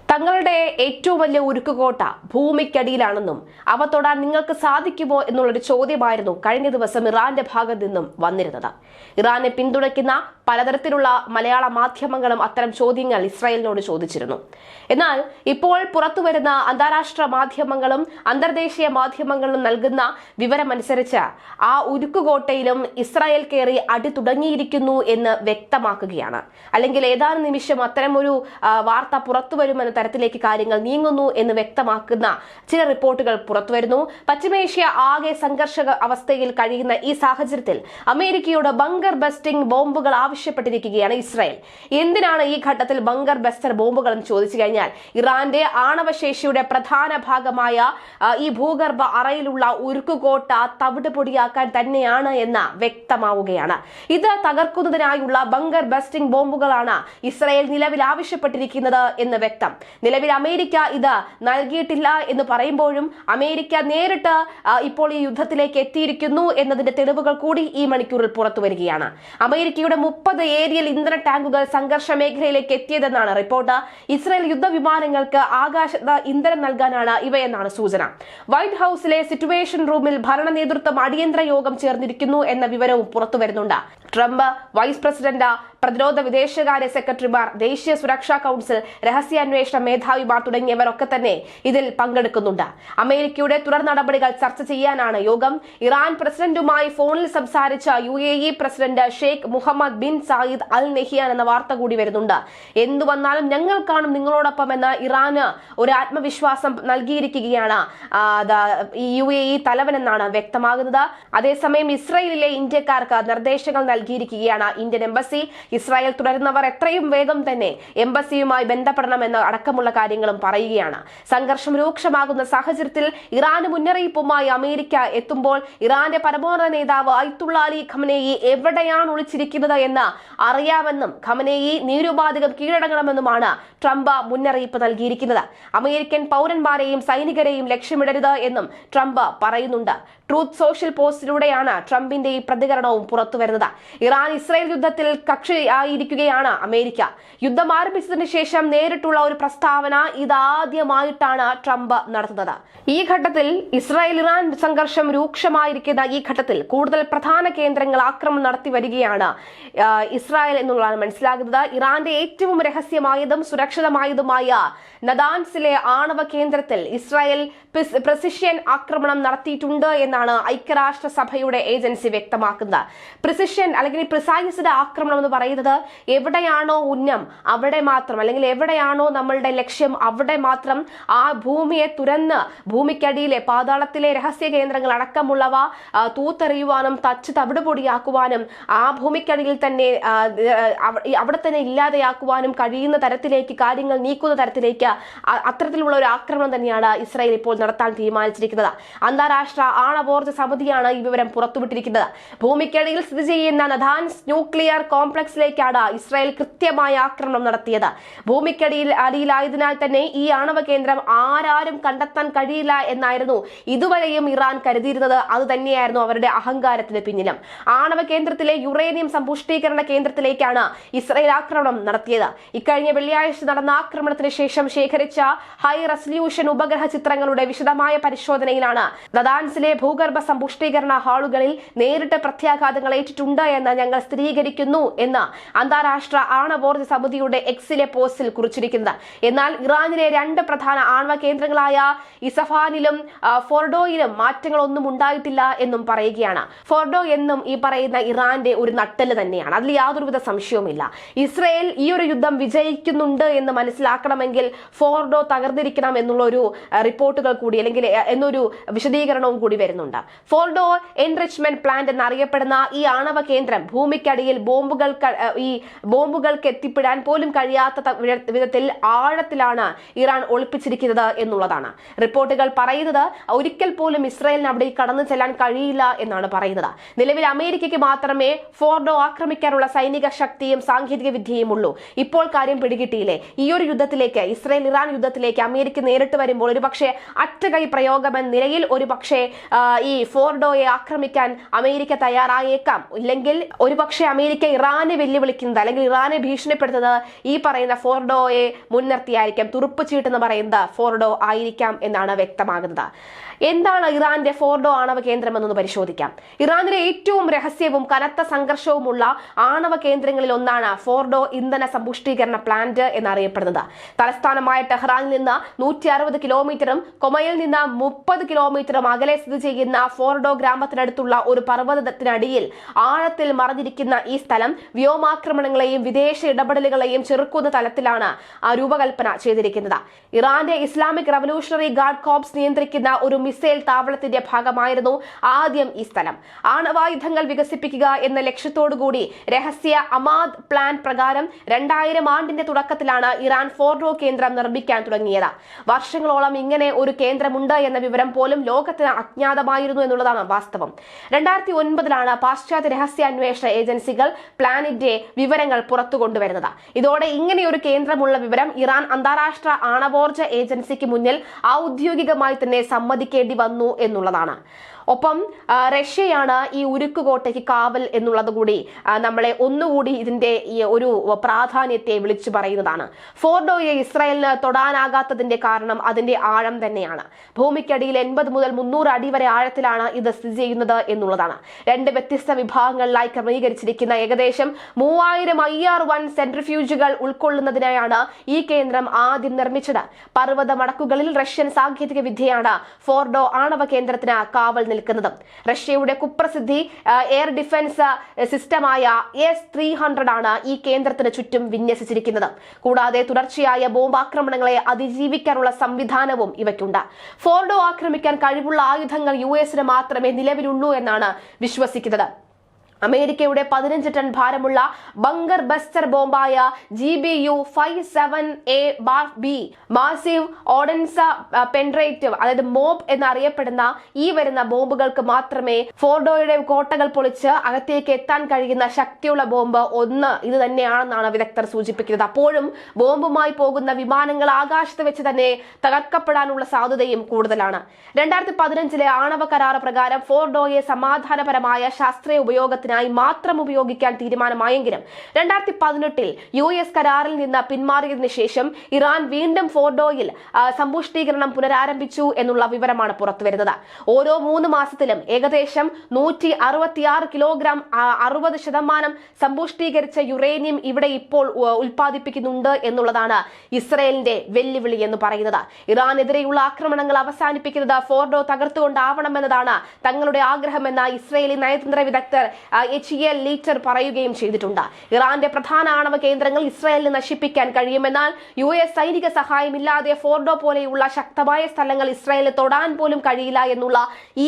തങ്ങളുടെ ഏറ്റവും വലിയ ഉരുക്കുകോട്ട ഭൂമിക്കടിയിലാണെന്നും അവ തൊടാൻ നിങ്ങൾക്ക് സാധിക്കുമോ എന്നുള്ളൊരു ചോദ്യമായിരുന്നു കഴിഞ്ഞ ദിവസം ഇറാന്റെ ഭാഗത്ത് നിന്നും വന്നിരുന്നത്. ഇറാനെ പിന്തുണയ്ക്കുന്ന പലതരത്തിലുള്ള മലയാള മാധ്യമങ്ങളും അത്തരം ചോദ്യങ്ങൾ ഇസ്രായേലിനോട് ചോദിച്ചിരുന്നു. എന്നാൽ ഇപ്പോൾ പുറത്തുവരുന്ന അന്താരാഷ്ട്ര മാധ്യമങ്ങളും അന്തർദേശീയ മാധ്യമങ്ങളും നൽകുന്ന വിവരമനുസരിച്ച് ആ ഉരുക്കുകോട്ടയിലും ഇസ്രായേൽ കയറി അടി തുടങ്ങിയിരിക്കുന്നു എന്ന് വ്യക്തമാക്കുകയാണ്. അല്ലെങ്കിൽ ഏതാനും നിമിഷം അത്തരം ഒരു വാർത്ത പുറത്തുവരുമെന്ന തരത്തിലേക്ക് കാര്യങ്ങൾ നീങ്ങുന്നു എന്ന് വ്യക്തമാക്കുന്ന ചില റിപ്പോർട്ടുകൾ പുറത്തുവരുന്നു. പശ്ചിമേഷ്യ ആകെ സംഘർഷ അവസ്ഥയിൽ കഴിയുന്ന ഈ സാഹചര്യത്തിൽ അമേരിക്കയോട് ബങ്കർ ബസ്റ്റിംഗ് ബോംബുകൾ ആവശ്യപ്പെട്ടിരിക്കുകയാണ് ഇസ്രായേൽ. എന്തിനാണ് ഈ ഘട്ടത്തിൽ ബങ്കർ ബസ്റ്റർ ബോംബുകൾ എന്ന് ചോദിച്ചു കഴിഞ്ഞാൽ ഇറാന്റെ ആണവശേഷിയുടെ പ്രധാന ഭാഗമായ ഈ ഭൂഗർഭ അറയിലുള്ള ഉരുക്കുകോട്ട തവിട് പൊടിയാക്കാൻ തന്നെയാണ് എന്ന് വ്യക്തമാവുകയാണ്. ഇത് തകർക്കുന്നതിനായുള്ള ബങ്കർ ബസ്റ്റിംഗ് ബോംബുകളാണ് ഇസ്രായേൽ നിലവിൽ ആവശ്യപ്പെട്ടിരിക്കുന്നത് എന്ന് വ്യക്തം. നിലവിൽ അമേരിക്ക ഇത് നൽകിയിട്ടില്ല എന്ന് പറയുമ്പോഴും അമേരിക്ക നേരിട്ട് ഇപ്പോൾ ഈ യുദ്ധത്തിലേക്ക് എത്തിയിരിക്കുന്നു എന്നതിന്റെ തെളിവുകൾ കൂടി ഈ മണിക്കൂറിൽ പുറത്തു വരികയാണ്. അമേരിക്കയുടെ 30 ഏരിയൽ ഇന്ധന ടാങ്കുകൾ സംഘർഷ മേഖലയിലേക്ക് എത്തിയതെന്നാണ് റിപ്പോർട്ട്. ഇസ്രായേൽ യുദ്ധവിമാനങ്ങൾക്ക് ആകാശത്ത് ഇന്ധനം നൽകാനാണ് ഇവയെന്നാണ് സൂചന. വൈറ്റ് ഹൌസിലെ സിറ്റുവേഷൻ റൂമിൽ ഭരണ നേതൃത്വം അടിയന്തര യോഗം ചേർന്നിരിക്കുന്നു എന്ന വിവരവും പുറത്തു വരുന്നുണ്ട്. ട്രംപ്, വൈസ് പ്രസിഡന്റ്, പ്രതിരോധ വിദേശകാര്യ സെക്രട്ടറിമാർ, ദേശീയ സുരക്ഷാ കൌൺസിൽ, രഹസ്യാന്വേഷണ മേധാവിമാർ തുടങ്ങിയവരൊക്കെ തന്നെ ഇതിൽ പങ്കെടുക്കുന്നുണ്ട്. അമേരിക്കയുടെ തുടർ നടപടികൾ ചർച്ച ചെയ്യാനാണ് യോഗം. ഇറാൻ പ്രസിഡന്റുമായി ഫോണിൽ സംസാരിച്ച UAE president Sheikh Mohammed bin Zayed Al Nahyan എന്ന വാർത്ത കൂടി വരുന്നുണ്ട്. എന്തു വന്നാലും ഞങ്ങൾ കാണും നിങ്ങളോടൊപ്പം എന്ന് ഇറാന് ഒരു ആത്മവിശ്വാസം നൽകിയിരിക്കുകയാണ് ഈ UAE തലവൻ എന്നാണ് വ്യക്തമാകുന്നത്. അതേസമയം ഇസ്രായേലിലെ ഇന്ത്യക്കാർക്ക് നിർദ്ദേശങ്ങൾ നൽകിയിരിക്കുകയാണ് ഇന്ത്യൻ എംബസി. ഇസ്രായേൽ തുടരുന്നവർ എത്രയും വേഗം തന്നെ എംബസിയുമായി ബന്ധപ്പെടണമെന്ന് അടക്കമുള്ള കാര്യങ്ങളും പറയുകയാണ്. സംഘർഷം രൂക്ഷമാകുന്ന സാഹചര്യത്തിൽ ഇറാന് മുന്നറിയിപ്പുമായി അമേരിക്ക എത്തുമ്പോൾ ഇറാന്റെ പരമോന്നത നേതാവ് അയത്തുള്ള അലി ഖമനേയി എവിടെയാണ് ഒളിച്ചിരിക്കുന്നത് എന്ന് അറിയാമെന്നും ഖമനേയി നിരുപാധികം കീഴടങ്ങണമെന്നുമാണ് ട്രംപ് മുന്നറിയിപ്പ് നൽകിയിരിക്കുന്നത്. അമേരിക്കൻ പൗരന്മാരെയും സൈനികരെയും ലക്ഷ്യമിടരുത് എന്നും ട്രംപ് പറയുന്നുണ്ട്. ട്രൂത്ത് സോഷ്യൽ പോസ്റ്റിലൂടെയാണ് ട്രംപിന്റെ ഈ പ്രതികരണവും പുറത്തുവരുന്നത്. ഇറാൻ ഇസ്രായേൽ യുദ്ധത്തിൽ കക്ഷിയായിരിക്കുകയാണ് അമേരിക്ക. യുദ്ധം ആരംഭിച്ചതിന് ശേഷം നേരിട്ടുള്ള ഒരു പ്രസ്താവന ഇതാദ്യമായിട്ടാണ് ട്രംപ് നടത്തുന്നത്. ഈ ഘട്ടത്തിൽ ഇസ്രായേൽ ഇറാൻ സംഘർഷം രൂക്ഷമായിരിക്കുന്ന ഈ ഘട്ടത്തിൽ കൂടുതൽ പ്രധാന കേന്ദ്രങ്ങൾ ആക്രമണം നടത്തി വരികയാണ് ഇസ്രായേൽ എന്നുള്ളതാണ് മനസ്സിലാകുന്നത്. ഇറാന്റെ ഏറ്റവും രഹസ്യമായതും സുരക്ഷിതമായതുമായ നദാൻസിലെ ആണവ കേന്ദ്രത്തിൽ ഇസ്രായേൽ പ്രിസിഷൻ ആക്രമണം നടത്തിയിട്ടുണ്ട് എന്നാണ് ഐക്യരാഷ്ട്രസഭയുടെ ഏജൻസി വ്യക്തമാക്കുന്നത്. പ്രിസിഷൻ അല്ലെങ്കിൽ പ്രിസൈസ്ഡ് ആക്രമണം എന്ന് പറയുന്നത് എവിടെയാണോ ഉന്നം അവിടെ മാത്രം, അല്ലെങ്കിൽ എവിടെയാണോ നമ്മളുടെ ലക്ഷ്യം അവിടെ മാത്രം ആ ഭൂമിയെ തുരന്ന് ഭൂമിക്കടിയിലെ പാതാളത്തിലെ രഹസ്യ കേന്ദ്രങ്ങൾ അടക്കമുള്ളവ തൂത്തെറിയുവാനും തവിട് പൊടിയാക്കുവാനും ആ ഭൂമിക്കടിയിൽ തന്നെ അവിടെ തന്നെ ഇല്ലാതെയാക്കുവാനും കഴിയുന്ന തരത്തിലേക്ക് കാര്യങ്ങൾ നീക്കുന്ന തരത്തിലേക്ക് അത്തരത്തിലുള്ള ഒരു ആക്രമണം തന്നെയാണ് ഇസ്രായേൽ ഇപ്പോൾ നടത്താൻ തീരുമാനിച്ചിരിക്കുന്നത്. അന്താരാഷ്ട്ര ആണവോർജ്ജ സമിതിയാണ് ഈ വിവരം പുറത്തുവിട്ടിരിക്കുന്നത്. ഭൂമിക്കടിയിൽ സ്ഥിതി ചെയ്യുന്ന നദാൻസ് ന്യൂക്ലിയർ കോംപ്ലക്സിലേക്കാണ് ഇസ്രായേൽ കൃത്യമായ ആക്രമണം നടത്തിയത്. അടിയിലായതിനാൽ തന്നെ ഈ ആണവ കേന്ദ്രം ആരാരും കണ്ടെത്താൻ കഴിയില്ല എന്നായിരുന്നു ഇതുവരെയും ഇറാൻ കരുതിയിരുന്നത്. അത് തന്നെയായിരുന്നു അവരുടെ അഹങ്കാരത്തിന് പിന്നിലും. ആണവ കേന്ദ്രത്തിലെ യുറേനിയം സമ്പുഷ്ടീകരണ കേന്ദ്രത്തിലേക്കാണ് ഇസ്രായേൽ ആക്രമണം നടത്തിയത്. ഇക്കഴിഞ്ഞ വെള്ളിയാഴ്ച നടന്ന ആക്രമണത്തിന് ശേഷം ശേഖരിച്ച ഹൈ റെസല്യൂഷൻ ഉപഗ്രഹ ചിത്രങ്ങളുടെ വിശദമായ പരിശോധനയിലാണ് നദാൻസിലെ ഭൂഗർഭ സമ്പുഷ്ടീകരണ ഹാളുകളിൽ നേരിട്ട് പ്രത്യാഘാതങ്ങൾ ഏറ്റിട്ടുണ്ട് എന്ന് ഞങ്ങൾ സ്ഥിരീകരിക്കുന്നു എന്ന് അന്താരാഷ്ട്ര ആണവോർജ്ജ സമിതിയുടെ എക്സിലെ പോസ്റ്റിൽ കുറിച്ചിരിക്കുന്നത്. എന്നാൽ ഇറാനിലെ 2 പ്രധാന ആണവ കേന്ദ്രങ്ങളായ ഇസഫാനിലും ഫോർഡോയിലും മാറ്റങ്ങളൊന്നും ഉണ്ടായിട്ടില്ല എന്നും പറയുകയാണ്. ഫോർഡോ എന്നും ഈ പറയുന്ന ഇറാന്റെ ഒരു നട്ടെല്ല് തന്നെയാണ്, അതിൽ യാതൊരുവിധ സംശയവുമില്ല. ഇസ്രായേൽ ഈ ഒരു യുദ്ധം വിജയിക്കുന്നുണ്ട് എന്ന് മനസ്സിലാക്കണമെങ്കിൽ ഫോർഡോ തകർന്നിരിക്കണം എന്നുള്ള ഒരു റിപ്പോർട്ടുകൾ കൂടി അല്ലെങ്കിൽ എന്നൊരു വിശദീകരണവും കൂടി വരുന്നുണ്ട്. ഫോർഡോ എൻറിച്ച്മെന്റ് പ്ലാന്റ് എന്നറിയപ്പെടുന്ന ഈ ആണവ കേന്ദ്രം ഭൂമിക്കടിയിൽ ബോംബുകൾക്ക് എത്തിപ്പെടാൻ പോലും കഴിയാത്ത വിധത്തിൽ ആഴത്തിലാണ് ഇറാൻ ഒളിപ്പിച്ചിരിക്കുന്നത് എന്നുള്ളതാണ് റിപ്പോർട്ടുകൾ പറയുന്നത്. ഒരിക്കൽ പോലും ഇസ്രായേലിന് അവിടെ കടന്നു ചെല്ലാൻ കഴിയില്ല എന്നാണ് പറയുന്നത്. നിലവിൽ അമേരിക്കയ്ക്ക് മാത്രമേ ഫോർഡോ ആക്രമിക്കാനുള്ള സൈനിക ശക്തിയും സാങ്കേതിക വിദ്യയും ഉള്ളൂ. ഇപ്പോൾ കാര്യം പിടികിട്ടിയില്ലേ? ഈ ഒരു യുദ്ധത്തിലേക്ക്, ഇസ്രായേൽ ഇറാൻ യുദ്ധത്തിലേക്ക് അമേരിക്ക നേരിട്ട് വരുമ്പോൾ ഒരുപക്ഷെ ഒരൊറ്റകൈ പ്രയോഗം എന്ന നിലയിൽ ഒരുപക്ഷെ ഈ ഫോർഡോയെ ആക്രമിക്കാൻ അമേരിക്ക തയ്യാറായേക്കാം. ഇല്ലെങ്കിൽ ഒരുപക്ഷെ അമേരിക്ക ഇറാനെ വെല്ലുവിളിക്കുന്നത് അല്ലെങ്കിൽ ഇറാനെ ഭീഷണിപ്പെടുത്തുന്നത് ഈ പറയുന്ന ഫോർഡോയെ മുൻനിർത്തിയായിരിക്കാം. തുറുപ്പ് ചീട്ടെന്ന് പറയുന്നത് ഫോർഡോ ആയിരിക്കാം എന്നാണ് വ്യക്തമാകുന്നത്. എന്താണ് ഇറാന്റെ ഫോർഡോ ആണവ കേന്ദ്രം എന്നൊന്ന് പരിശോധിക്കാം. ഇറാനിലെ ഏറ്റവും രഹസ്യവും കനത്ത സംഘർഷവുമുള്ള ആണവ കേന്ദ്രങ്ങളിൽ ഒന്നാണ് ഫോർഡോ ഇന്ധന സമ്പുഷ്ടീകരണ പ്ലാന്റ് എന്നറിയപ്പെടുന്നത്. തലസ്ഥാനമായ ടെഹ്റാനിൽ നിന്ന് 160 കിലോമീറ്ററും കൊമയിൽ നിന്ന് 30 കിലോമീറ്ററും അകലെ സ്ഥിതി ചെയ്യുന്ന ഫോർഡോ ഗ്രാമത്തിനടുത്തുള്ള ഒരു പർവ്വതത്തിനടിയിൽ ആഴത്തിൽ മറഞ്ഞിരിക്കുന്ന ഈ സ്ഥലം വ്യോമാക്രമണങ്ങളെയും വിദേശ ഇടപെടലുകളെയും ചെറുക്കുന്ന തലത്തിലാണ് രൂപകൽപ്പന ചെയ്തിരിക്കുന്നത്. ഇറാന്റെ ഇസ്ലാമിക് റവല്യൂഷണറി ഗാർഡ് കോർപ്സ് നിയന്ത്രിക്കുന്ന ഒരു മിസൈൽ താവളത്തിന്റെ ഭാഗമായിരുന്നു ആദ്യം ഈ സ്ഥലം. ആണവായുധങ്ങൾ വികസിപ്പിക്കുക എന്ന ലക്ഷ്യത്തോടുകൂടി രഹസ്യ അമാദ് പ്ലാൻ പ്രകാരം 2000 ആണ്ടിന്റെ തുടക്കത്തിലാണ് ഇറാൻ ഫോർഡോ കേന്ദ്രം നിർമ്മിക്കാൻ തുടങ്ങിയത്. വർഷങ്ങളോളം ഇങ്ങനെ ഒരു കേന്ദ്രമുണ്ട് എന്ന വിവരം പോലും ലോകത്തിന് അജ്ഞാതമായിരുന്നു എന്നുള്ളതാണ് വാസ്തവം. 2009 പാശ്ചാത്യ രഹസ്യാന്വേഷണ ഏജൻസികൾ പ്ലാനിന്റെ വിവരങ്ങൾ പുറത്തു കൊണ്ടുവരുന്നത്. ഇതോടെ ഇങ്ങനെയൊരു കേന്ദ്രമുള്ള വിവരം ഇറാൻ അന്താരാഷ്ട്ര ആണവോർജ ഏജൻസിക്ക് മുന്നിൽ ഔദ്യോഗികമായി തന്നെ സമ്മതിക്കേണ്ടി വന്നു എന്നുള്ളതാണ്. ഒപ്പം റഷ്യയാണ് ഈ ഉരുക്കുകോട്ടയ്ക്ക് കാവൽ എന്നുള്ളത് കൂടി നമ്മളെ ഒന്നുകൂടി ഇതിന്റെ ഈ ഒരു പ്രാധാന്യത്തെ വിളിച്ചു പറയുന്നതാണ്. ഫോർഡോയെ ഇസ്രായേലിന് തൊടാനാകാത്തതിന്റെ കാരണം അതിന്റെ ആഴം തന്നെയാണ്. ഭൂമിക്കടിയിൽ 80 മുതൽ 300 അടി വരെ ആഴത്തിലാണ് ഇത് സ്ഥിതി ചെയ്യുന്നത് എന്നുള്ളതാണ്. 2 വ്യത്യസ്ത വിഭാഗങ്ങളിലായി ക്രമീകരിച്ചിരിക്കുന്ന ഏകദേശം 3000 IR-1 സെൻട്രിഫ്യൂജുകൾ ഉൾക്കൊള്ളുന്നതിനായാണ് ഈ കേന്ദ്രം ആദ്യം നിർമ്മിച്ചത്. പർവ്വത മടക്കുകളിൽ റഷ്യൻ സാങ്കേതിക വിദ്യയാണ് ഫോർഡോ ആണവ കേന്ദ്രത്തിന് കാവൽ നിൽക്കുന്നത്. റഷ്യയുടെ കുപ്രസിദ്ധി എയർ ഡിഫൻസ് സിസ്റ്റമായ S-300 ആണ് ഈ കേന്ദ്രത്തിന് ചുറ്റും വിന്യസിച്ചിരിക്കുന്നത്. കൂടാതെ തുടർച്ചയായ ബോംബാക്രമണങ്ങളെ അതിജീവിക്കാനുള്ള സംവിധാനവും ഇവയ്ക്കുണ്ട്. ഫോർഡോ ആക്രമിക്കാൻ കഴിവുള്ള ആയുധങ്ങൾ US മാത്രമേ നിലവിലുള്ളൂ എന്നാണ് വിശ്വസിക്കുന്നത്. അമേരിക്കയുടെ 15 ടൺ ഭാരമുള്ള ബങ്കർ ബസ്റ്റർ ബോംബായ GBU-57A-B മാസീവ് ഓർഡൻസ് പെൻട്രേറ്റീവ് അതായത് മോബ് എന്നറിയപ്പെടുന്ന ഈ വരുന്ന ബോംബുകൾക്ക് മാത്രമേ ഫോർഡോയുടെ കോട്ടകൾ പൊളിച്ച് അകത്തേക്ക് എത്താൻ കഴിയുന്ന ശക്തിയുള്ള ബോംബ് ഒന്ന് ഇത് തന്നെയാണെന്നാണ് വിദഗ്ധർ സൂചിപ്പിക്കുന്നത്. അപ്പോഴും ബോംബുമായി പോകുന്ന വിമാനങ്ങൾ ആകാശത്ത് വെച്ച് തന്നെ തകർക്കപ്പെടാനുള്ള സാധ്യതയും കൂടുതലാണ്. 2015 ആണവ കരാർ പ്രകാരം ഫോർഡോയെ സമാധാനപരമായ ശാസ്ത്രീയ ഉപയോഗത്തിന് മാത്രം ഉപയോഗിക്കാൻ തീരുമാനമായെങ്കിലും 2018 US കരാറിൽ നിന്ന് പിന്മാറിയതിനു ശേഷം ഇറാൻ വീണ്ടും ഫോർഡോയിൽ സമ്പുഷ്ടീകരണം പുനരാരംഭിച്ചു എന്നുള്ള വിവരമാണ് പുറത്തുവരുന്നത്. ഓരോ 3 മാസത്തിലും ഏകദേശം 166 കിലോഗ്രാം 60% സമ്പുഷ്ടീകരിച്ച യുറേനിയം ഇവിടെ ഇപ്പോൾ ഉൽപ്പാദിപ്പിക്കുന്നുണ്ട് എന്നുള്ളതാണ് ഇസ്രയേലിന്റെ വെല്ലുവിളി എന്ന് പറയുന്നത്. ഇറാനെതിരെയുള്ള ആക്രമണങ്ങൾ അവസാനിപ്പിക്കുന്നത് ഫോർഡോ തകർത്തുകൊണ്ടാവണമെന്നതാണ് തങ്ങളുടെ ആഗ്രഹമെന്ന ഇസ്രയേലി നയതന്ത്ര വിദഗ്ധർ HEL ലീറ്റർ പറയുകയും ചെയ്തിട്ടുണ്ട്. ഇറാന്റെ പ്രധാന ആണവ കേന്ദ്രങ്ങൾ ഇസ്രായേലിന് നശിപ്പിക്കാൻ കഴിയുമെന്നാൽ US സൈനിക സഹായമില്ലാതെ ഫോർഡോ പോലെയുള്ള ശക്തമായ സ്ഥലങ്ങൾ ഇസ്രായേലിന് തൊടാൻ പോലും കഴിയില്ല എന്നുള്ള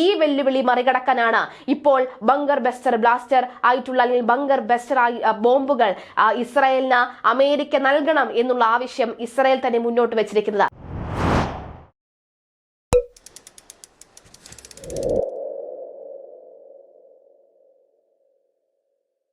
ഈ വെല്ലുവിളി മറികടക്കാനാണ് ഇപ്പോൾ ബങ്കർ ബസ്റ്റർ ബ്ലാസ്റ്റർ ആയിട്ടുള്ള അല്ലെങ്കിൽ ബങ്കർ ബസ്റ്റർ ബോംബുകൾ ഇസ്രായേലിന് അമേരിക്ക നൽകണം എന്നുള്ള ആവശ്യം ഇസ്രായേൽ തന്നെ മുന്നോട്ട് വെച്ചിരിക്കുന്നത്.